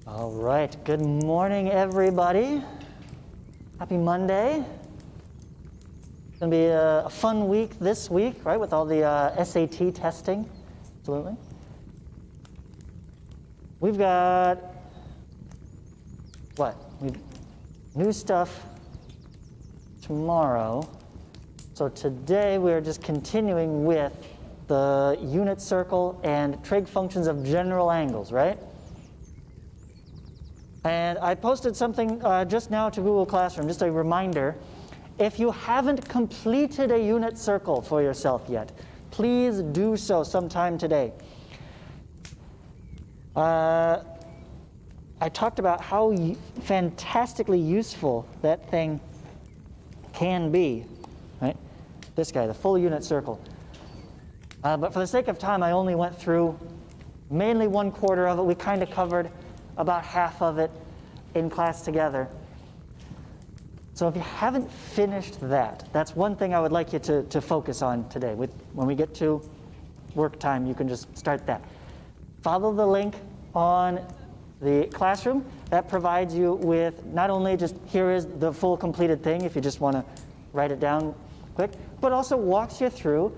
All right, good morning, everybody. Happy Monday. It's going to be a fun week this week, right, with all the SAT testing. Absolutely. We've got, new stuff tomorrow. So today we're just continuing with the unit circle and trig functions of general angles, right? And I posted something just now to Google Classroom, just a reminder. If you haven't completed a unit circle for yourself yet, please do so sometime today. I talked about how fantastically useful that thing can be, right? This guy, the full unit circle. But for the sake of time, I only went through mainly 1/4 of it. We kind of covered about half of it in class together. So if you haven't finished that, that's one thing I would like you to focus on today. When we get to work time, you can just start that. Follow the link on the classroom. That provides you with not only just here is the full completed thing if you just want to write it down quick, but also walks you through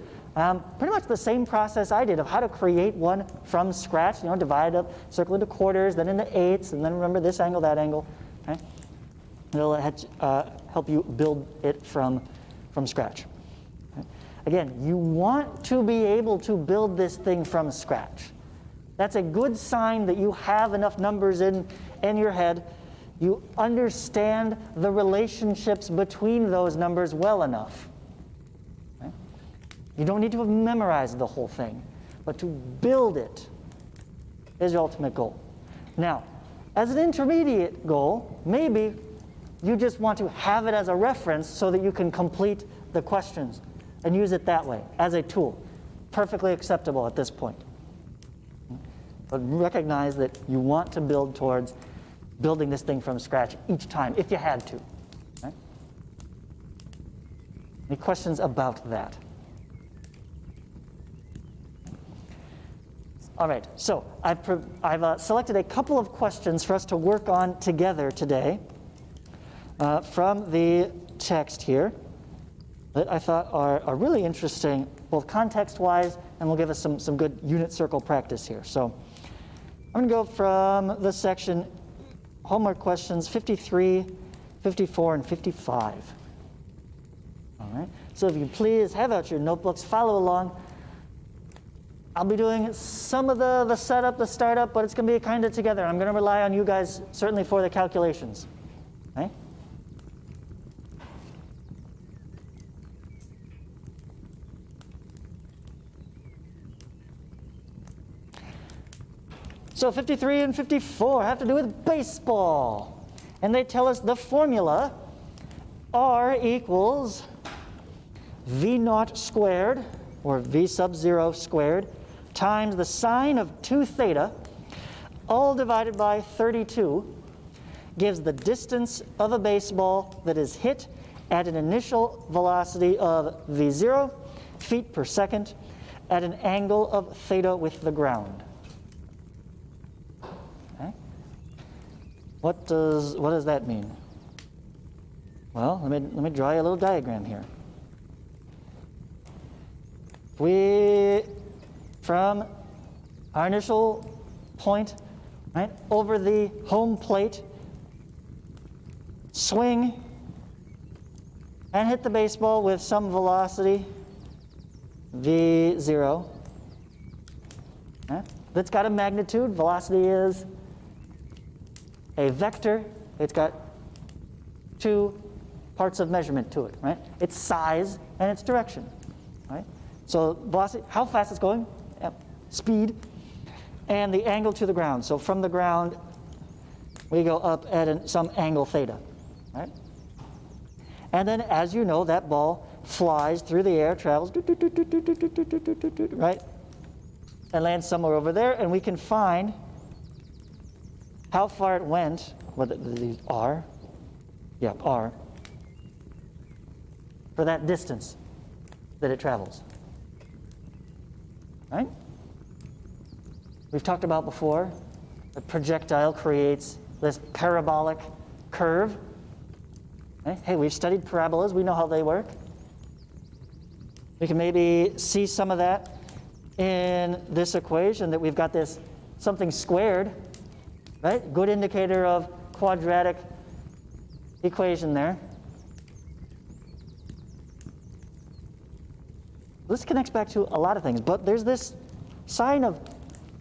pretty much the same process I did of how to create one from scratch. You know, divide up, circle into quarters, then into eighths, and then remember this angle, that angle. Right? It'll help you build it from scratch. Right? Again, you want to be able to build this thing from scratch. That's a good sign that you have enough numbers in your head. You understand the relationships between those numbers well enough. Right? You don't need to have memorized the whole thing, but to build it is your ultimate goal. Now, as an intermediate goal, maybe you just want to have it as a reference so that you can complete the questions and use it that way as a tool. Perfectly acceptable at this point. But recognize that you want to build towards building this thing from scratch each time, if you had to. Right? Any questions about that? All right, so I've selected a couple of questions for us to work on together today from the text here that I thought are really interesting, both context-wise, and will give us some good unit circle practice here. So I'm going to go from the section homework questions 53, 54, and 55. All right, so if you please have out your notebooks, follow along. I'll be doing some of the setup, the startup, but it's going to be kind of together. I'm going to rely on you guys certainly for the calculations. Okay? So 53 and 54 have to do with baseball. And they tell us the formula R equals V0 squared, or V sub 0 squared, times the sine of 2 theta, all divided by 32, gives the distance of a baseball that is hit at an initial velocity of V0, feet per second, at an angle of theta with the ground. Okay? What does that mean? Well, let me draw you a little diagram here. We, from our initial point, right, over the home plate, swing and hit the baseball with some velocity, V0. Right? That's got a magnitude. Velocity is a vector. It's got two parts of measurement to it, right? Its size and its direction, right? So velocity, how fast it's going, speed, and the angle to the ground. So from the ground, we go up at some angle theta, right? And then, as you know, that ball flies through the air, travels, right, and lands somewhere over there, and we can find how far it went, whether these R, R, for that distance that it travels. Right? We've talked about before The projectile creates this parabolic curve. Okay? Hey, we've studied parabolas. We know how they work. We can maybe see some of that in this equation, that we've got this something squared, right? Good indicator of quadratic equation there. This connects back to a lot of things, but there's this sign of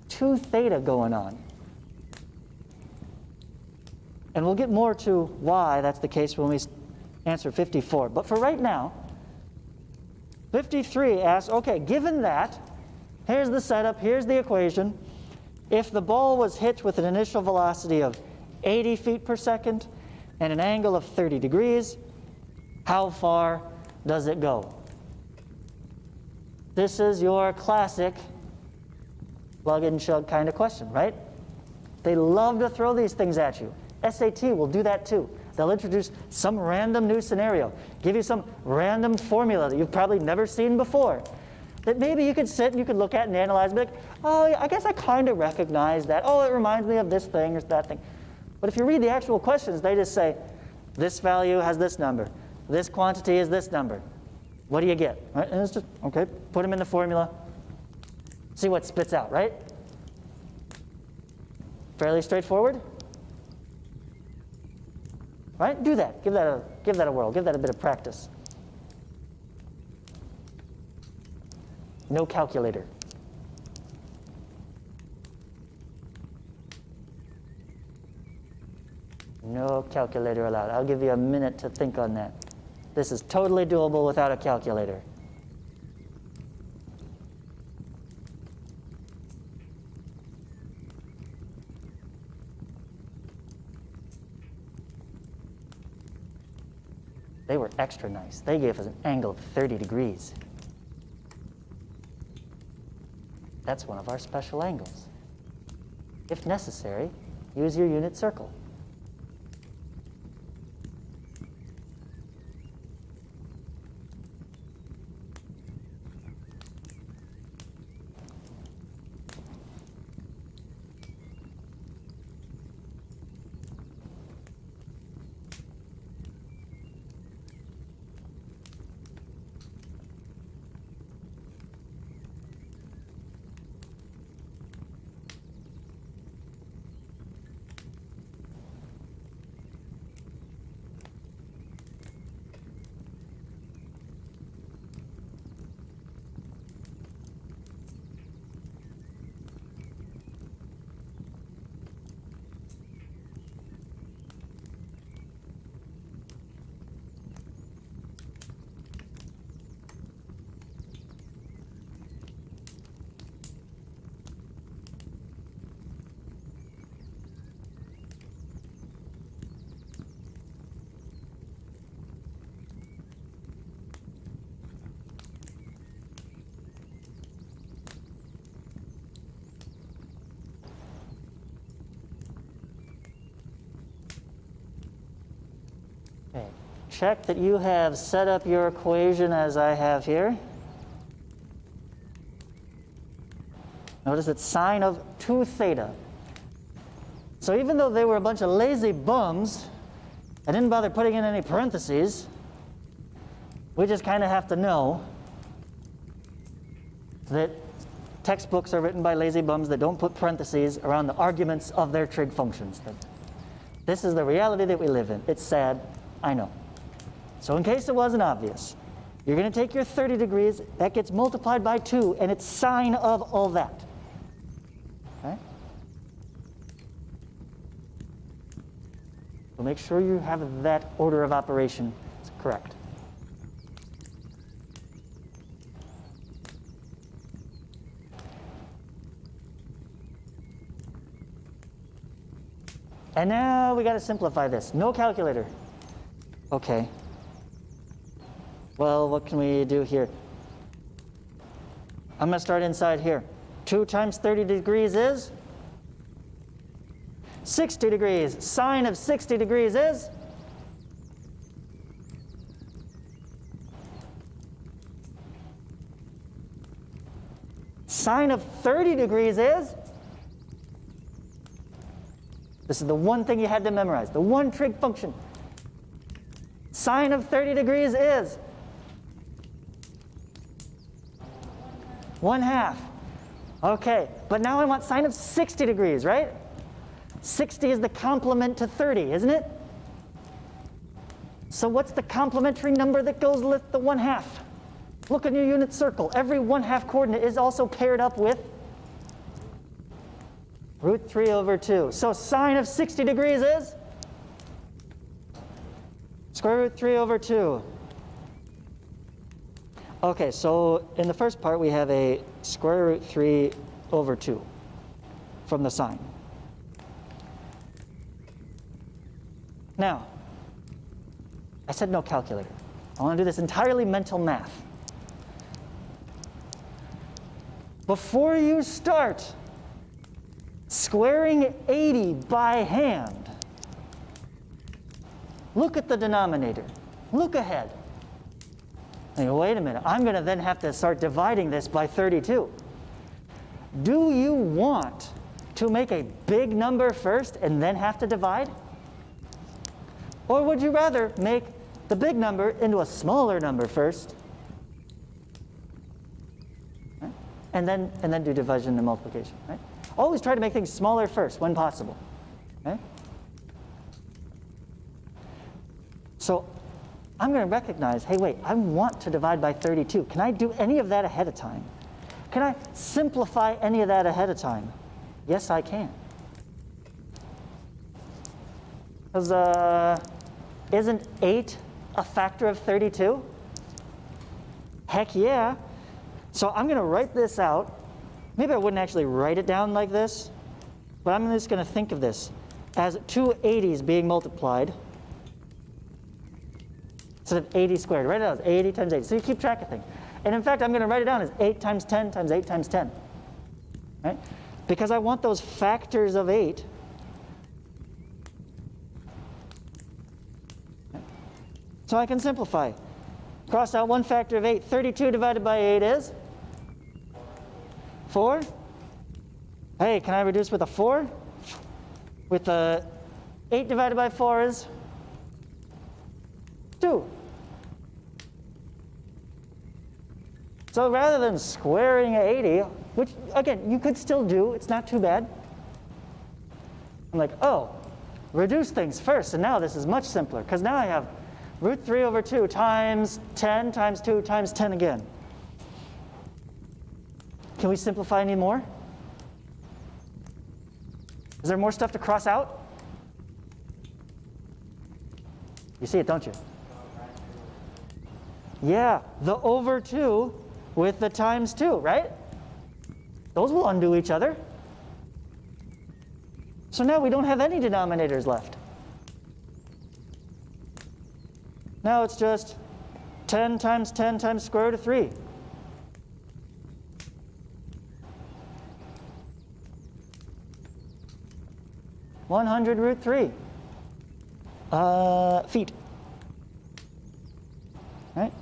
2 theta going on. And we'll get more to why that's the case when we answer 54. But for right now, 53 asks, okay, given that, here's the setup, here's the equation. If the ball was hit with an initial velocity of 80 feet per second and an angle of 30 degrees, how far does it go? This is your classic plug and chug kind of question, right? They love to throw these things at you. SAT will do that too. They'll introduce some random new scenario, give you some random formula that you've probably never seen before, that maybe you could sit and you could look at and analyze and be like, oh, I guess I kind of recognize that. Oh, it reminds me of this thing or that thing. But if you read the actual questions, they just say, this value has this number. This quantity is this number. What do you get? Right? And it's just, okay, put them in the formula. See what spits out, right? Fairly straightforward. Right? Do that. Give that a whirl. Give that a bit of practice. No calculator. No calculator allowed. I'll give you a minute to think on that. This is totally doable without a calculator. They were extra nice. They gave us an angle of 30 degrees. That's one of our special angles. If necessary, use your unit circle. Check that you have set up your equation as I have here. Notice it's sine of 2 theta. So even though they were a bunch of lazy bums, I didn't bother putting in any parentheses. We just kind of have to know that textbooks are written by lazy bums that don't put parentheses around the arguments of their trig functions. This is the reality that we live in. It's sad, I know. So in case it wasn't obvious, you're going to take your 30 degrees, that gets multiplied by 2, and it's sine of all that. Okay? So make sure you have that order of operation correct. And now we got to simplify this. No calculator. Okay. Well, what can we do here? I'm going to start inside here. 2 times 30 degrees is 60 degrees. Sine of 60 degrees is sine of 30 degrees is This is the one thing you had to memorize, the one trig function. Sine of 30 degrees is 1/2. Okay, but now I want sine of 60 degrees, right? 60 is the complement to 30, isn't it? So what's the complementary number that goes with the 1/2? Look in your unit circle. Every 1/2 coordinate is also paired up with √3/2. So sine of 60 degrees is √3/2. Okay, so in the first part we have a √3/2 from the sine. Now, I said no calculator. I want to do this entirely mental math. Before you start squaring 80 by hand, look at the denominator. Look ahead. And wait a minute, I'm going to then have to start dividing this by 32. Do you want to make a big number first and then have to divide? Or would you rather make the big number into a smaller number first, right? and then do division and multiplication, right? Always try to make things smaller first when possible, right? So I'm going to recognize, hey, wait, I want to divide by 32. Can I do any of that ahead of time? Can I simplify any of that ahead of time? Yes, I can. Because isn't 8 a factor of 32? Heck yeah. So I'm going to write this out. Maybe I wouldn't actually write it down like this, but I'm just going to think of this as 2 80s being multiplied instead of 80 squared. Write it out as 80 times 80. So you keep track of things. And in fact, I'm going to write it down as 8 times 10 times 8 times 10. Right? Because I want those factors of 8. So I can simplify. Cross out one factor of 8. 32 divided by 8 is 4. Hey, can I reduce with a 4? With the 8 divided by 4 is 2. So rather than squaring 80, which again you could still do, it's not too bad. I'm like, oh, reduce things first, and now this is much simpler because now I have √3/2 times 10 times 2 times 10 again. Can we simplify any more? Is there more stuff to cross out? You see it, don't you? Yeah, the over 2 with the times 2, right? Those will undo each other. So now we don't have any denominators left. Now it's just 10 times 10 times square root of 3. (100√3) feet. Right?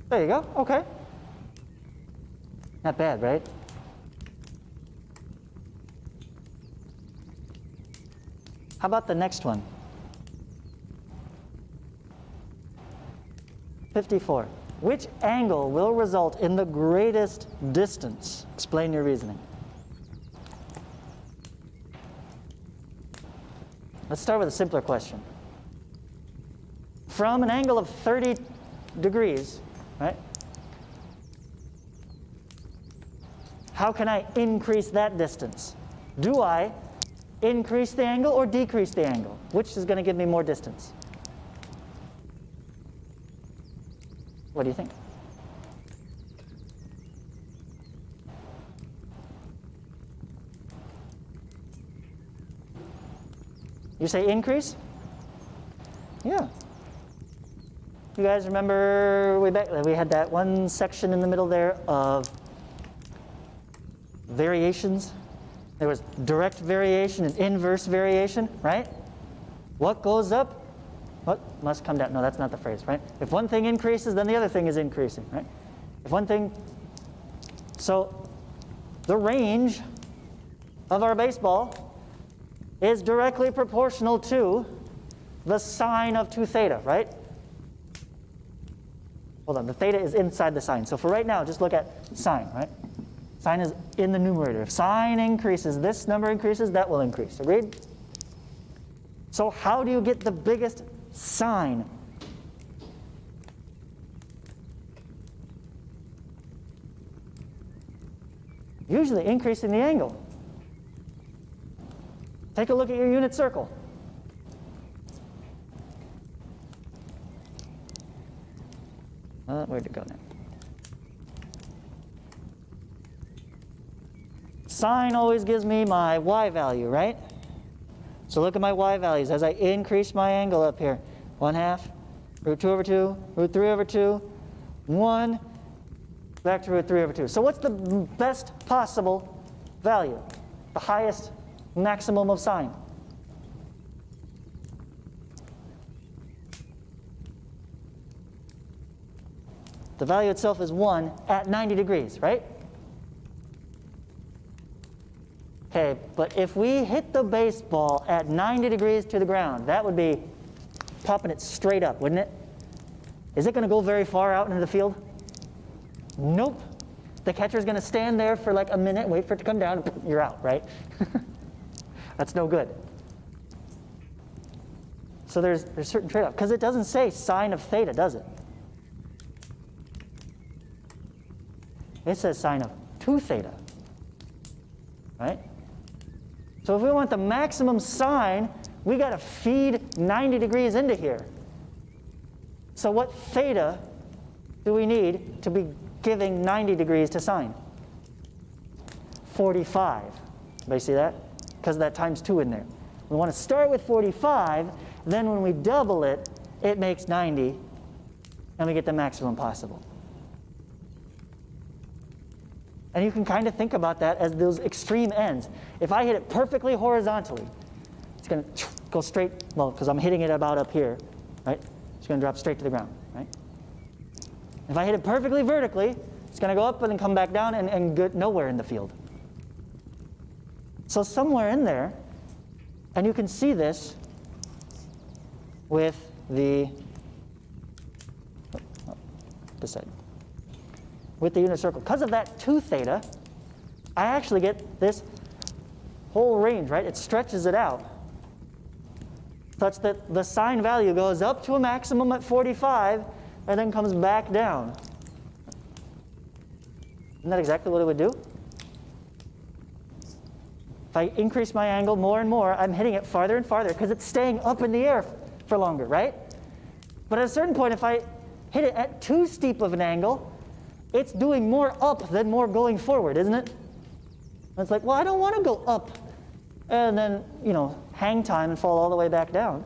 There you go. Okay. Not bad, right? How about the next one? 54. Which angle will result in the greatest distance? Explain your reasoning. Let's start with a simpler question. From an angle of 30 degrees, right? How can I increase that distance? Do I increase the angle or decrease the angle? Which is going to give me more distance? What do you think? You say increase? Yeah. You guys remember way back, we had that one section in the middle there of variations, There was direct variation and inverse variation, right? What goes up, what must come down. No, that's not the phrase, right? If one thing increases, then the other thing is increasing, right? If one thing, so the range of our baseball is directly proportional to the sine of 2 theta, right? Hold on, the theta is inside the sine. So for right now, just look at sine, right? Sine is in the numerator. If sine increases, this number increases, that will increase. Agreed? So how do you get the biggest sine? Usually increasing the angle. Take a look at your unit circle. Where'd it go now? Sine always gives me my y value, right? So look at my y values as I increase my angle up here. 1/2, root 2 over 2, root 3 over 2, 1, back to root 3 over 2. So what's the best possible value? The highest maximum of sine? The value itself is 1 at 90 degrees, right? Okay, but if we hit the baseball at 90 degrees to the ground, that would be popping it straight up, wouldn't it? Is it going to go very far out into the field? Nope. The catcher's going to stand there for like a minute, wait for it to come down, and you're out, right? That's no good. So there's certain trade-off, because it doesn't say sine of theta, does it? It says sine of 2 theta, right? So if we want the maximum sine, we got to feed 90 degrees into here. So what theta do we need to be giving 90 degrees to sine? 45. Everybody see that? Because of that times 2 in there. We want to start with 45, then when we double it, it makes 90, and we get the maximum possible. And you can kind of think about that as those extreme ends. If I hit it perfectly horizontally, it's going to go straight, well, because I'm hitting it about up here, right? It's going to drop straight to the ground, right? If I hit it perfectly vertically, it's going to go up and then come back down and get nowhere in the field. So somewhere in there, and you can see this with the, this side. With the unit circle. Because of that 2 theta, I actually get this whole range, right? It stretches it out such that the sine value goes up to a maximum at 45 and then comes back down. Isn't that exactly what it would do? If I increase my angle more and more, I'm hitting it farther and farther because it's staying up in the air for longer, right? But at a certain point, if I hit it at too steep of an angle, it's doing more up than more going forward, isn't it? And it's like, well, I don't want to go up and then, hang time and fall all the way back down.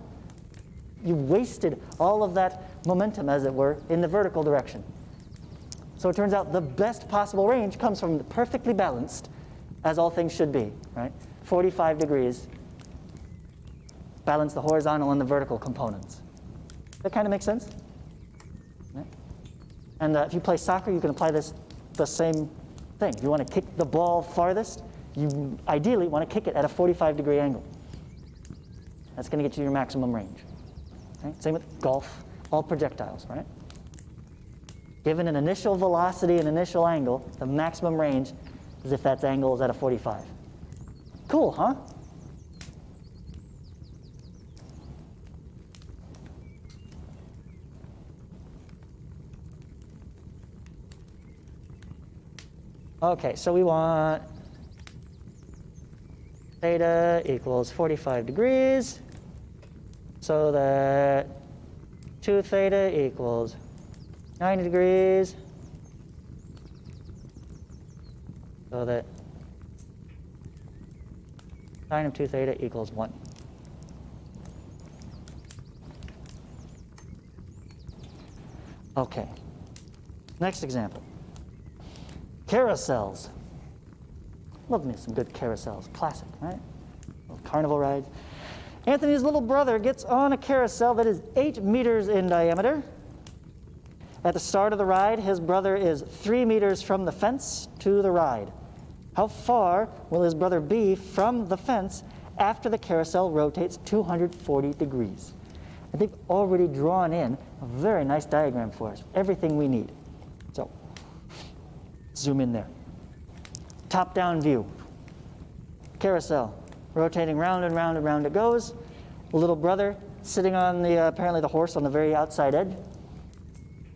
You wasted all of that momentum, as it were, in the vertical direction. So it turns out the best possible range comes from the perfectly balanced, as all things should be, right? 45 degrees, balance the horizontal and the vertical components. That kind of makes sense? And if you play soccer, you can apply the same thing. If you want to kick the ball farthest, you ideally want to kick it at a 45-degree angle. That's going to get you your maximum range. Right? Same with golf, all projectiles, right? Given an initial velocity and initial angle, the maximum range is if that angle is at a 45. Cool, huh? Okay, so we want theta equals 45 degrees, so that 2 theta equals 90 degrees, so that sine of 2 theta equals 1. Okay, next example. Carousels. Love me some good carousels. Classic, right? Carnival rides. Anthony's little brother gets on a carousel that is 8 meters in diameter. At the start of the ride, his brother is 3 meters from the fence to the ride. How far will his brother be from the fence after the carousel rotates 240 degrees? And they've already drawn in a very nice diagram for us, everything we need. So, zoom in there. Top-down view. Carousel, rotating round and round and round it goes. The little brother sitting on the, apparently the horse on the very outside edge.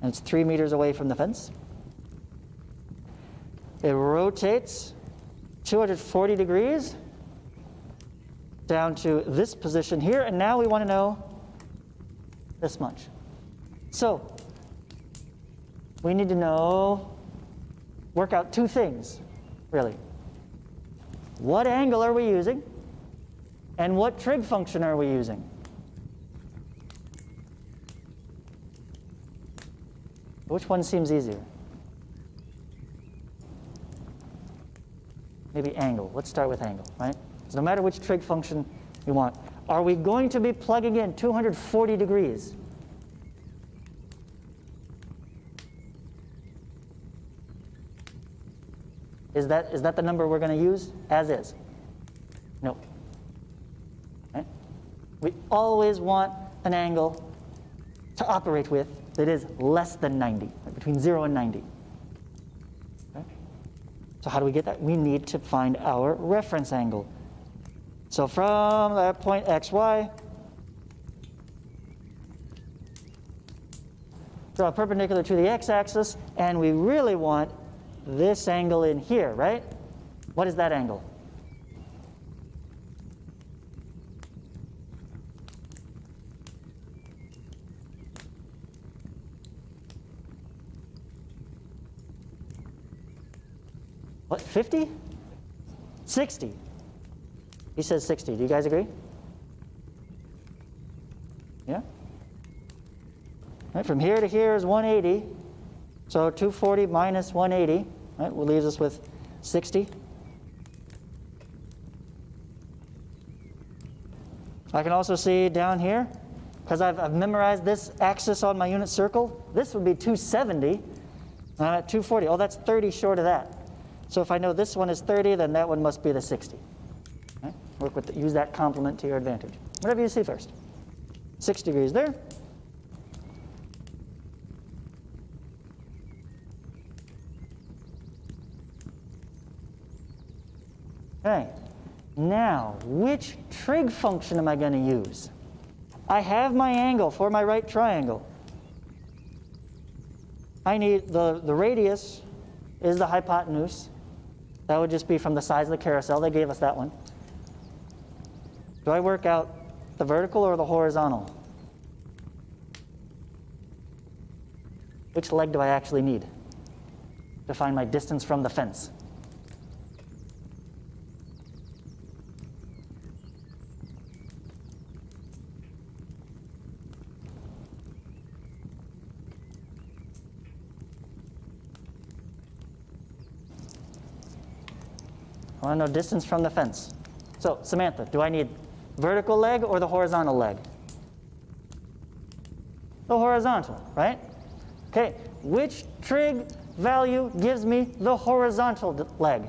And it's 3 meters away from the fence. It rotates 240 degrees down to this position here, and now we want to know this much. So we need to know, work out two things, really. What angle are we using, and what trig function are we using? Which one seems easier? Maybe angle. Let's start with angle, right? So no matter which trig function you want, are we going to be plugging in 240 degrees? Is that the number we're going to use as is? No. Right? We always want an angle to operate with that is less than 90, right? Between 0 and 90. Okay? So how do we get that? We need to find our reference angle. So from that point xy, draw perpendicular to the x-axis, and we really want this angle in here, right? What is that angle? What, 50? 60. He says 60. Do you guys agree? Yeah? Right, from here to here is 180. So 240 minus 180, right, will leaves us with 60. I can also see down here, because I've memorized this axis on my unit circle, this would be 270. I'm at 240. Oh, that's 30 short of that. So if I know this one is 30, then that one must be the 60. Right? Work with use that complement to your advantage. Whatever you see first. 6 degrees there. Okay, now which trig function am I going to use? I have my angle for my right triangle. I need the radius is the hypotenuse. That would just be from the size of the carousel. They gave us that one. Do I work out the vertical or the horizontal? Which leg do I actually need to find my distance from the fence? I want to know distance from the fence. So, Samantha, do I need vertical leg or the horizontal leg? The horizontal, right? Okay, which trig value gives me the horizontal leg?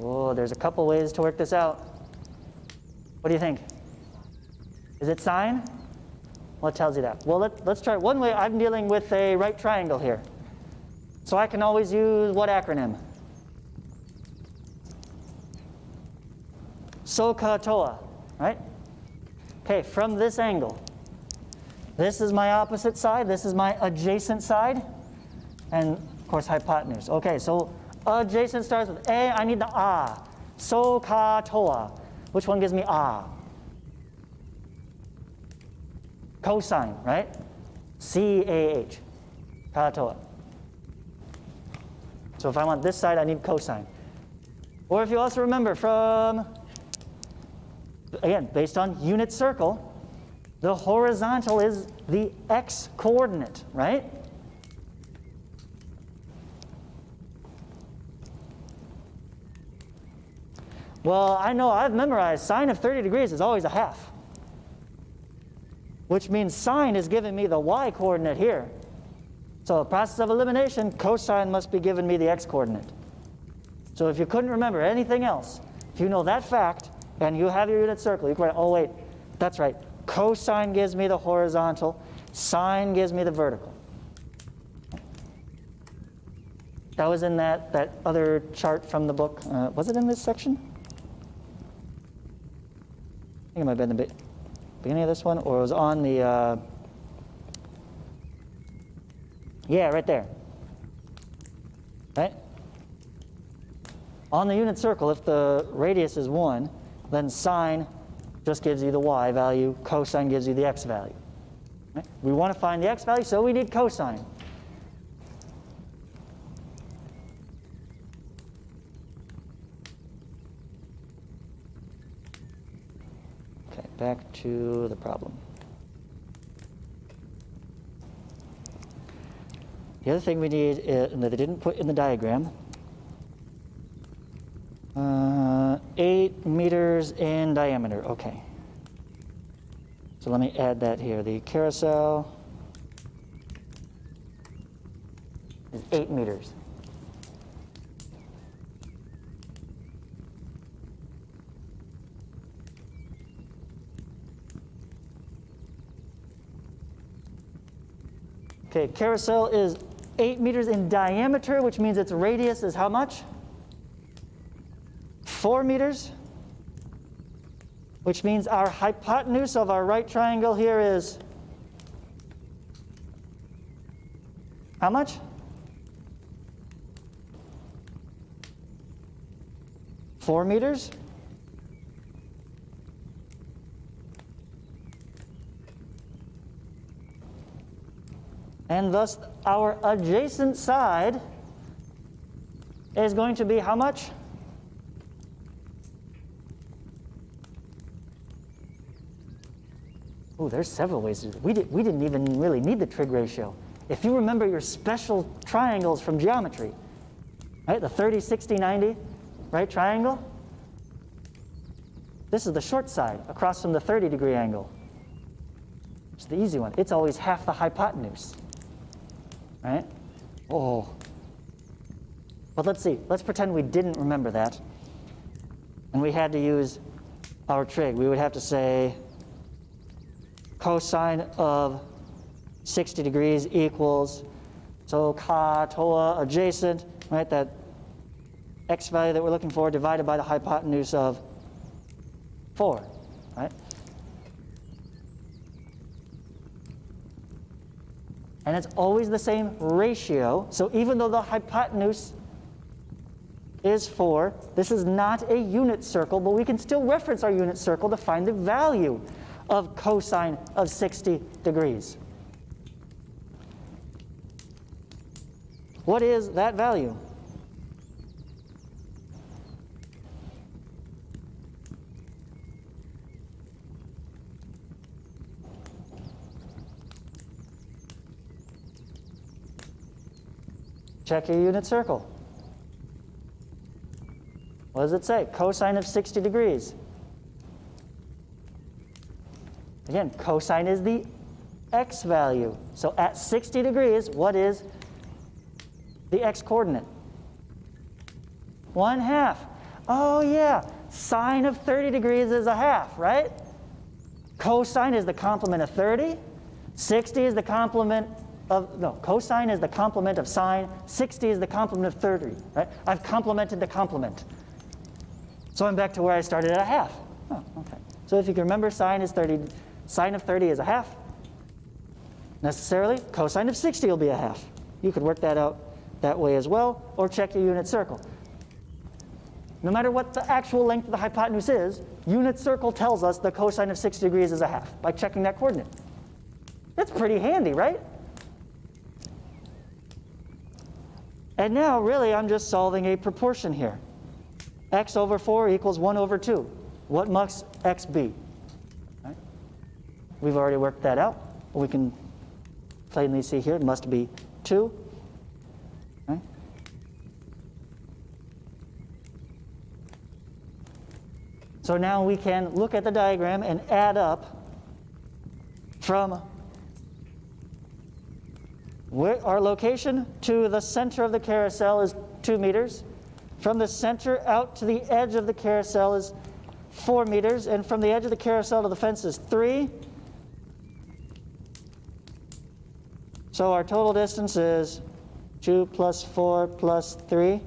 Oh, there's a couple ways to work this out. What do you think? Is it sine? What tells you that? Well, let's try one way. I'm dealing with a right triangle here. So I can always use what acronym? SOHCAHTOA, right? Okay, from this angle. This is my opposite side. This is my adjacent side. And, of course, hypotenuse. Okay, so adjacent starts with A. I need the A. SOHCAHTOA. Which one gives me A? Cosine, right? CAH. CAHTOA. So if I want this side, I need cosine. Or if you also remember from, again, based on unit circle, the horizontal is the x coordinate, right? Well, I know I've memorized sine of 30 degrees is always a half, which means sine is giving me the y coordinate here. So the process of elimination, cosine must be giving me the x coordinate. So if you couldn't remember anything else, if you know that fact and you have your unit circle, you can write, oh wait, that's right. Cosine gives me the horizontal, sine gives me the vertical. That was in that other chart from the book. Was it in this section? I think it might have been the beginning of this one, or it was on the, yeah, right there. Right? On the unit circle, if the radius is 1, then sine just gives you the y value, cosine gives you the x value. Right? We want to find the x value, so we need cosine. Okay, back to the problem. The other thing we need, that they didn't put in the diagram, 8 meters in diameter. Okay. So let me add that here. The carousel is 8 meters. Okay, carousel is 8 meters in diameter, which means its radius is how much? 4 meters, which means our hypotenuse of our right triangle here is how much? Four meters. And thus our adjacent side is going to be how much? Oh, there's several ways to do it. We didn't even really need the trig ratio. If you remember your special triangles from geometry, right? The 30, 60, 90, right, triangle. This is the short side across from the 30-degree angle. It's the easy one. It's always half the hypotenuse, right? Oh. But let's see. Let's pretend we didn't remember that, and we had to use our trig. We would have to say cosine of 60 degrees equals, so ka, toa, adjacent, right, that x value that we're looking for divided by the hypotenuse of 4, right? And it's always the same ratio, so even though the hypotenuse is 4, this is not a unit circle, but we can still reference our unit circle to find the value of cosine of 60 degrees. What is that value? Check your unit circle. What does it say? Cosine of 60 degrees. Again, cosine is the x value. So at 60 degrees, what is the x coordinate? 1/2. Oh yeah, sine of 30 degrees is a half, right? Cosine is the complement of 30. 60 is the complement of, no, cosine is the complement of sine. 60 is the complement of 30, right? I've complemented the complement. So I'm back to where I started at a half. Oh, okay. So if you can remember, sine is 30. Sine of 30 is a half. Necessarily, cosine of 60 will be a half. You could work that out that way as well, or check your unit circle. No matter what the actual length of the hypotenuse is, unit circle tells us the cosine of 60 degrees is a half by checking that coordinate. That's pretty handy, right? And now, really, I'm just solving a proportion here. X over 4 equals 1 over 2. What must X be? Right? We've already worked that out. We can plainly see here it must be 2. Right? So now we can look at the diagram and add up from our location to the center of the carousel is 2 meters. From the center out to the edge of the carousel is 4 meters. And from the edge of the carousel to the fence is 3. So our total distance is 2 plus 4 plus 3.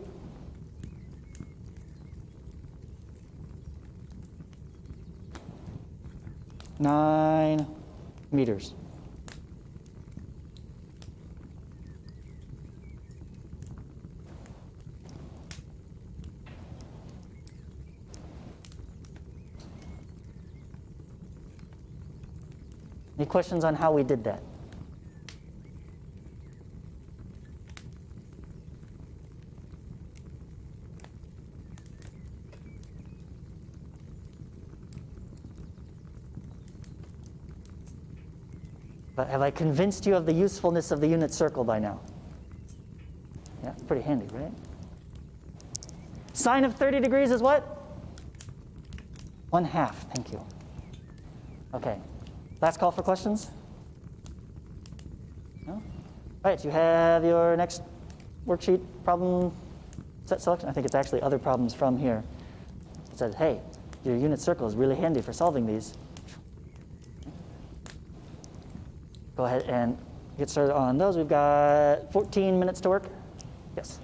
Nine meters. Any questions on how we did that? But have I convinced you of the usefulness of the unit circle by now? Yeah, it's pretty handy, right? Sine of 30 degrees is what? 1/2, thank you. Okay, last call for questions? No? All right, you have your next worksheet problem set selection. I think it's actually other problems from here. It says, hey, your unit circle is really handy for solving these. Go ahead and get started on those. We've got 14 minutes to work. Yes.